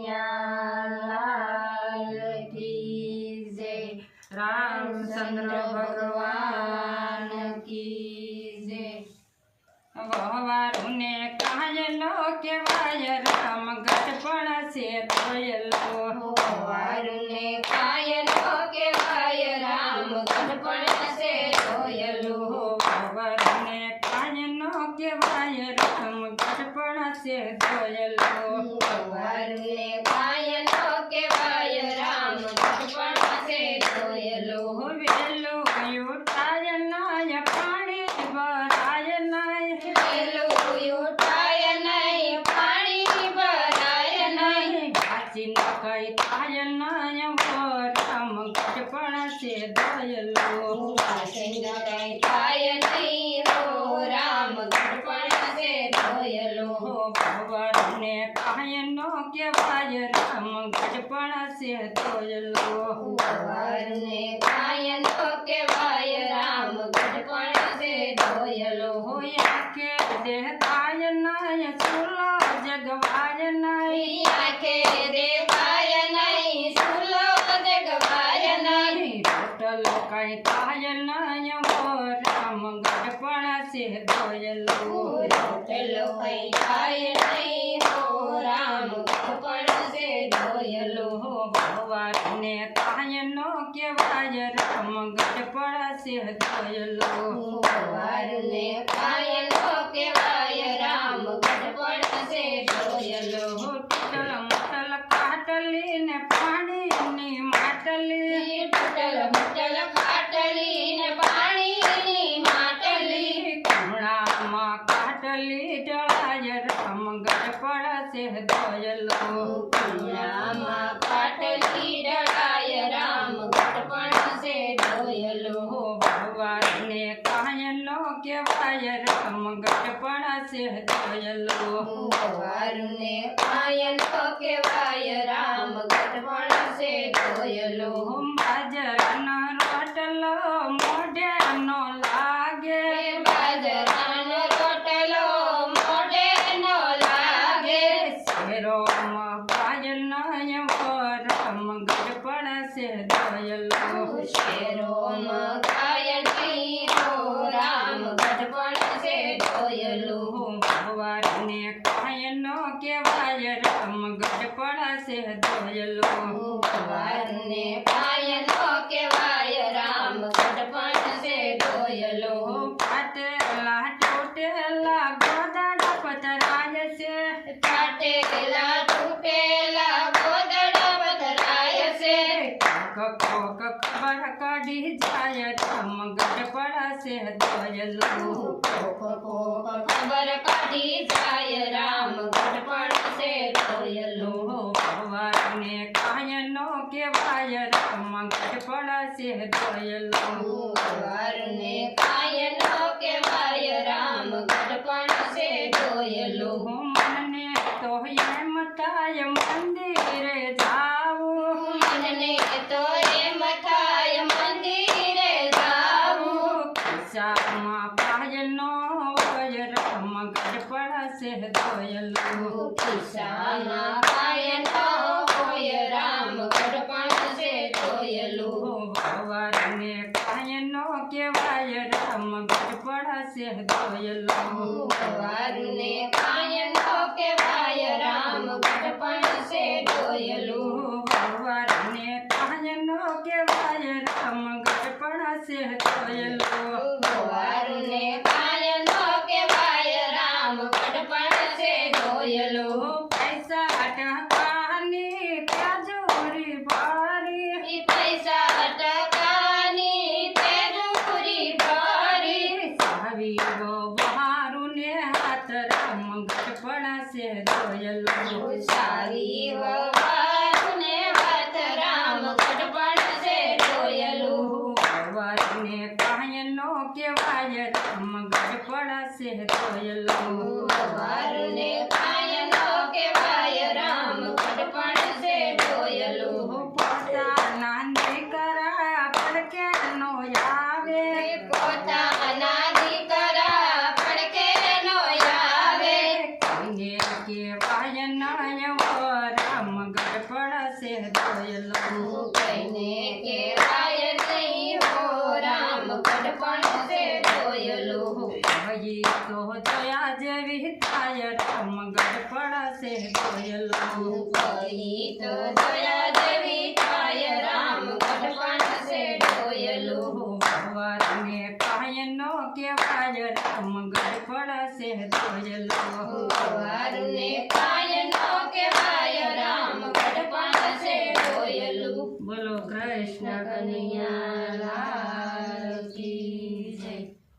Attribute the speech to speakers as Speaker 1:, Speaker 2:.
Speaker 1: કનૈયાલાલ કી જય, રામચંદ્ર ભગવાન કી જય। વવારુને કાયલો કેવાય રામ ગઢપણ છે તોયલો,
Speaker 2: વવારુને કાયલો કેવાય રામ ગઢપણ છે તોયલો,
Speaker 1: વવારુને કાયનો કેવાય રામ ગઢપણ છે તોયલો,
Speaker 2: વવારુને કાયલો કેવાય રામ ગઢપણ છે તોયલો,
Speaker 1: વેલો ઉઠાય નાય પાણી ભરાય નાય,
Speaker 2: વેલું ઉઠાય નહીં પાણી ભરાય નહીં,
Speaker 1: કાચી ન કઈ થાય નાય રામ ગઢપણ છે દોયલો,
Speaker 2: કઈ થાય નહીં હો રામ ગઢપણ છે તોયલો,
Speaker 1: ભવરને કાયનો કેવાય રામ ગઢપણ છે દોયલો,
Speaker 2: વવારુને કાયલો કેવાય રામ ગઢપણ છે તોયલો,
Speaker 1: આંખે દેખાય નાય સુલો જગવાય નાય,
Speaker 2: આંખે દેખાય નહીં સુલો જગવાય નહીં,
Speaker 1: ટોટલ કઈ થાય નાય રામ ગઢપણ છે દોયલો,
Speaker 2: રોટલો કઈ થાય નહીં હો રામ ગઢપણ છે તોયલો,
Speaker 1: ભવારને કાયનો કેવાય રામ ગઢપણ છે દોયલો,
Speaker 2: વવારુને કાયલો કેવાય રામ ગઢપણ છે તોયલો,
Speaker 1: ટોટલ મટલ કાટલી ને પાણીની માટલી,
Speaker 2: ટૂટલ મૂટલ ખાટલી ને પાણીની માટલી,
Speaker 1: કમળામાં કાટલી ઢળાય રામ ગઢપણ છે દોયલો,
Speaker 2: કમળામાં ખાટલી ઢળાય રામ ગઢપણ છે તોયલો,
Speaker 1: ભવારને કાયનો કેવાય રામ ગઢપણ છે દોયલો,
Speaker 2: વવારુને કાયલો કેવાય રામ ગઢપણ છે તોયલો,
Speaker 1: બાજરાનો રોટલો મોઢે નો લાગે,
Speaker 2: બાજરાનો રોટલો મોઢે નો લાગે,
Speaker 1: શેરોમાં કાયનો રામ ગઢપણ છે દોયલો,
Speaker 2: શેરોમાં કાય નહીં હો રામ ગઢપણ છે તોયલો,
Speaker 1: ભવારને કાયનો કેવાય રામ ગઢપણ છે દોયલો,
Speaker 2: વવારુને કાયલો કેવાય રામ ગઢપણ છે તોયલો,
Speaker 1: ફાટેલા તૂટેલા ગોદડા પતરાય છે,
Speaker 2: ફાટેલા તૂટેલા ગોદડા પથરાય છે,
Speaker 1: કોક ખબર કાઢી જાય રામ ગઢપણ છે દોયલો,
Speaker 2: ખબર કાઢી જાય રામ ગઢપણ છે તોયલો,
Speaker 1: ભવારને કાયનો કેવાય રામ ગઢપણ છે દોયલો,
Speaker 2: વવારુને કાયલો કેવાય રામ ગઢપણ છે તોયલો,
Speaker 1: મને તો એમ થાય મંદિરે જાવું,
Speaker 2: મનને તો એમ થાય મંદિરે જાવું,
Speaker 1: ખિસ્સામાં પાયનો હોય રામ ગઢપણ છે દોયલો,
Speaker 2: ખિસ્સામાં કાયનો હોય રામ ગઢપણ છે તોયલો,
Speaker 1: ભવારને કાયનો કેવાય રામ ગઢપણ છે દોયલો,
Speaker 2: વવારુને કાયનો કેવાય રામ ગઢપણ છે તોયલો,
Speaker 1: ભવારને કાયનો કેવાય રામ ગઢપણ છે દોયલો,
Speaker 2: વવારુને કાયનો કેવાય રામ ગઢપણ છે તોયલો,
Speaker 1: પૈસા ટકાની ત્યાજોરી ભારી,
Speaker 2: ઈ પૈસા ટકાની તેજુરી ભરી,
Speaker 1: સાવી વહારુને હાથ રામ ગઢપણ છે દોયલો,
Speaker 2: સારી વવારુને
Speaker 1: પડશે દોયલો
Speaker 2: કઈને કહેવાય નહીં હો રામ ગઢપણ છે દોયલો
Speaker 1: હજી તો જોયા જેવી થાય રામ ગઢપણ છે દોયલો
Speaker 2: કઈ તો જોયા જેવી થાય રામ ગઢપણ છે દોયલો
Speaker 1: વારને કાયનો કેવાય રામ ગઢપણ છે દોયલો
Speaker 2: વારને